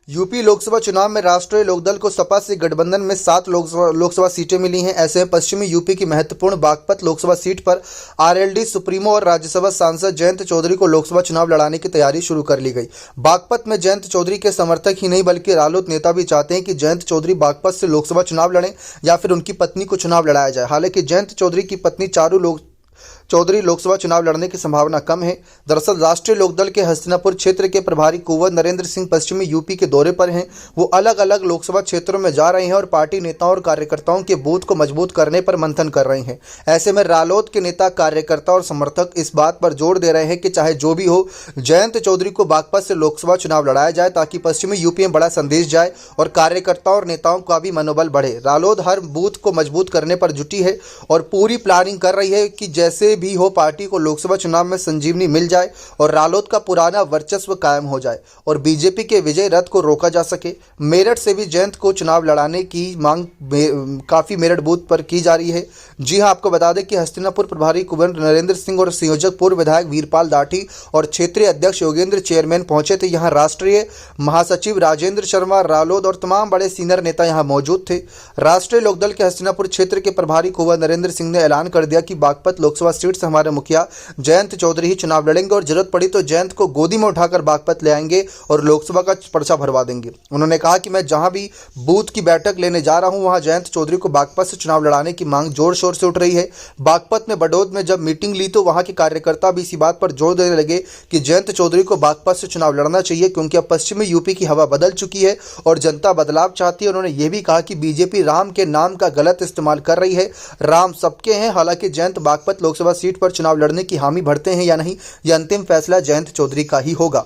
UP Lok Sabha चुनाव में राष्ट्रीय लोकदल को सपा से गठबंधन में 7 लोकसभा सीटें मिली हैं। ऐसे में पश्चिमी यूपी की महत्वपूर्ण बागपत लोकसभा सीट पर आरएलडी सुप्रीमो और राज्यसभा सांसद जयंत चौधरी को लोकसभा चुनाव लड़ाने की तैयारी शुरू कर ली गई। बागपत में जयंत चौधरी के समर्थक ही नहीं बल्कि रालोद नेता भी चाहते हैं कि जयंत चौधरी बागपत से लोकसभा चुनाव लड़ें या फिर उनकी पत्नी को चुनाव लड़ाया जाए। हालांकि जयंत चौधरी की पत्नी चारू चौधरी लोकसभा चुनाव लड़ने की संभावना कम है। दरअसल राष्ट्रीय लोकदल के हस्तिनापुर क्षेत्र के प्रभारी कुंवर नरेंद्र सिंह पश्चिमी यूपी के दौरे पर हैं। वो अलग अलग लोकसभा क्षेत्रों में जा रहे हैं और पार्टी नेताओं और कार्यकर्ताओं के बूथ को मजबूत करने पर मंथन कर रहे हैं। ऐसे में रालोद के नेता, कार्यकर्ता और समर्थक इस बात पर जोर दे रहे हैं कि चाहे जो भी हो, जयंत चौधरी को बागपत से लोकसभा चुनाव लड़ाया जाए ताकि पश्चिमी यूपी में बड़ा संदेश जाए और कार्यकर्ताओं और नेताओं का भी मनोबल बढ़े। रालोद हर बूथ को मजबूत करने पर जुटी है और पूरी प्लानिंग कर रही है कि जैसे भी हो पार्टी को लोकसभा चुनाव में संजीवनी मिल जाए और रालोद का पुराना वर्चस्व कायम हो जाए और बीजेपी के विजय रथ को रोका जा सके। मेरठ से भी जयंत को चुनाव लड़ाने की मांग काफी मेरठ बूथ पर की जा रही है। जी हां, आपको बता दें कि हस्तिनापुर प्रभारी कुंवर नरेंद्र सिंह और संयोजक पूर्व विधायक वीरपाल दाठी और क्षेत्रीय अध्यक्ष योगेंद्र चेयरमैन पहुंचे थे। यहां राष्ट्रीय महासचिव राजेंद्र शर्मा, रालोद और तमाम बड़े सीनियर नेता यहां मौजूद थे। राष्ट्रीय लोकदल के हस्तिनापुर क्षेत्र के प्रभारी कुंवर नरेंद्र सिंह ने ऐलान कर दिया कि बागपत लोकसभा सीट से हमारे मुखिया जयंत चौधरी ही चुनाव लड़ेंगे और जरूरत पड़ी तो जयंत को गोदी में उठाकर बागपत ले आएंगे और लोकसभा का पर्चा भरवा देंगे। उन्होंने कहा कि मैं जहां भी बूथ की बैठक लेने जा रहा हूं वहां जयंत चौधरी को बागपत से चुनाव लड़ाने की मांग जोर शोर से उठ रही है। बागपत में बडौद में जब मीटिंग ली तो वहां के कार्यकर्ता भी इसी बात पर जोर देने लगे कि जयंत चौधरी को बागपत से चुनाव लड़ना चाहिए क्योंकि अब पश्चिमी यूपी की हवा बदल चुकी है और जनता बदलाव चाहती है। उन्होंने ये भी कहा कि बीजेपी राम के नाम का गलत इस्तेमाल कर रही है। राम सबके हैं। हालांकि जयंत बागपत लोकसभा सीट पर चुनाव लड़ने की हामी भरते हैं या नहीं, यह अंतिम फैसला जयंत चौधरी का ही होगा।